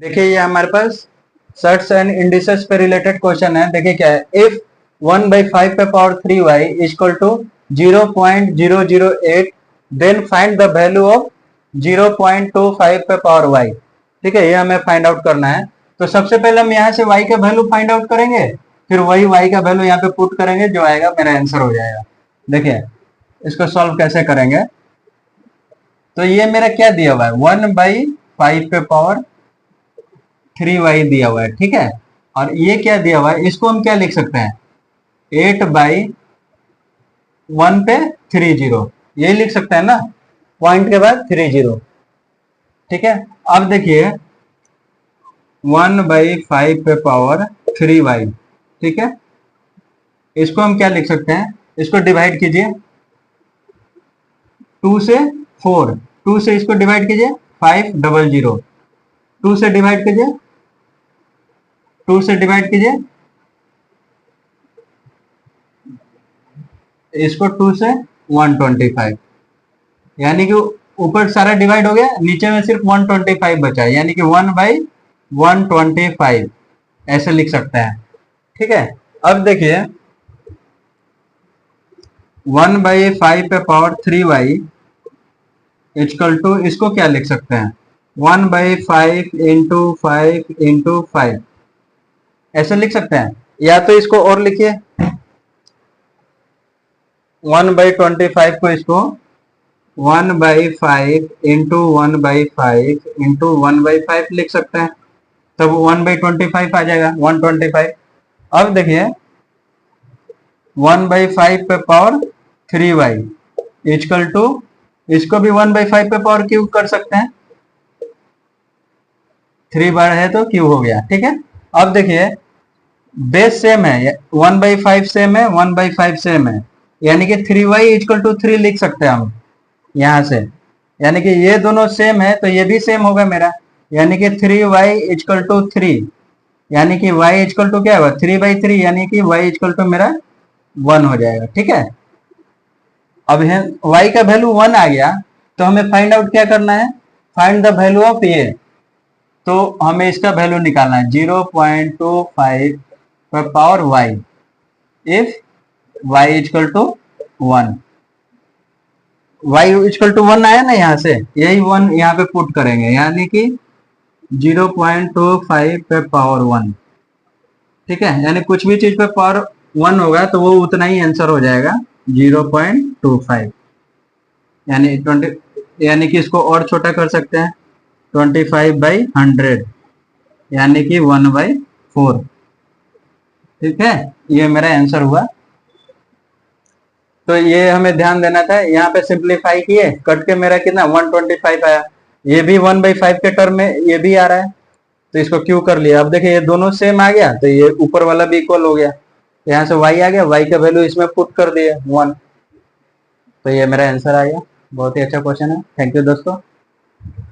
देखिए ये हमारे पास सर्ट्स एंड इंडिसेस पे रिलेटेड क्वेश्चन है। देखिए क्या है, इफ 1/5 पे power 3y equal to 0.008 then find the value of 0.25 पे पावर y। ठीक है, ये हमें फाइंड आउट करना है। तो सबसे पहले हम यहाँ से y का वैल्यू फाइंड आउट करेंगे, फिर वही y का वैल्यू यहाँ पे पुट करेंगे, जो आएगा मेरा आंसर हो जाएगा। देखिए इसको सॉल्व कैसे करेंगे। तो ये मेरा क्या दिया हुआ है, 1/5 पे पावर 3y दिया हुआ है। ठीक है, और ये क्या दिया हुआ है, इसको हम क्या लिख सकते हैं, 8/1 पे 30, ये लिख सकते हैं ना, पॉइंट के बाद 30। ठीक है, अब देखिए 1/5 पे पावर 3y। ठीक है, इसको हम क्या लिख सकते हैं, इसको डिवाइड कीजिए 2 से 4, 2 से इसको डिवाइड कीजिए 500, 2 से डिवाइड कीजिए, 2 से डिवाइड कीजिए, इसको 2 से 125, यानी कि ऊपर सारा डिवाइड हो गया, नीचे में सिर्फ 125 बचा है, यानी कि 1/125 ऐसे लिख सकते हैं। ठीक है, अब देखिए 1/5 पे पावर 3y इक्वल टू, इसको क्या लिख सकते हैं, 1/5 इंटू 5 इंटू 5 ऐसे लिख सकते हैं, या तो इसको और लिखिए 1/25 को इसको 1/5 इंटू 1/5 इंटू 1/5 लिख सकते हैं, तब 1/25 आ जाएगा 125। अब देखिए 1/5 पे पावर 3y इक्वल टू, इसको भी 1/5 पे पावर क्यूब कर सकते हैं, 3 बार है तो क्यूब हो गया। ठीक है, अब देखिए बेस सेम है, 1/5 सेम है, 1/5 सेम है, यानी कि 3y इक्वल टू 3 लिख सकते हैं हम यहां से, यानी कि ये दोनों सेम है तो ये भी सेम होगा मेरा, यानी कि 3y इक्वल टू 3, यानी कि y इक्वल टू क्या होगा 3/3, यानी कि y इक्वल टू मेरा 1 हो जाएगा। ठीक है, अब है y का वैल्यू 1 आ गया, तो हमें फाइंड आउट क्या करना है, फाइंड द वैल्यू ऑफ ये, तो हमें इसका वैल्यू निकालना है 0.25 पर power y if y equal to 1, y equal to 1 आया ना, यहाँ से यही 1 यहाँ पे पुट करेंगे, यानी कि 0.25 पे पावर 1। ठीक है, यानी कुछ भी चीज पे पावर 1 होगा तो वो उतना ही आंसर हो जाएगा 0.25, यानी 20, यानी कि इसको और छोटा कर सकते हैं 25/100, यानी कि 1/4। ठीक है, ये मेरा आंसर हुआ। तो ये हमें ध्यान देना था, यहाँ पे सिंप्लीफाई किए, कट के मेरा कितना 125 आया, ये भी 1/5 के टर्म में ये भी आ रहा है, तो इसको क्यू कर लिया। अब देखिए ये दोनों सेम आ गया, तो ये ऊपर वाला भी इक्वल हो गया, यहाँ से y आ गया, y का वैल्यू इसमें पुट कर दिया 1, तो ये मेरा आंसर आ गया। बहुत ही अच्छा क्वेश्चन है। थैंक यू दोस्तों।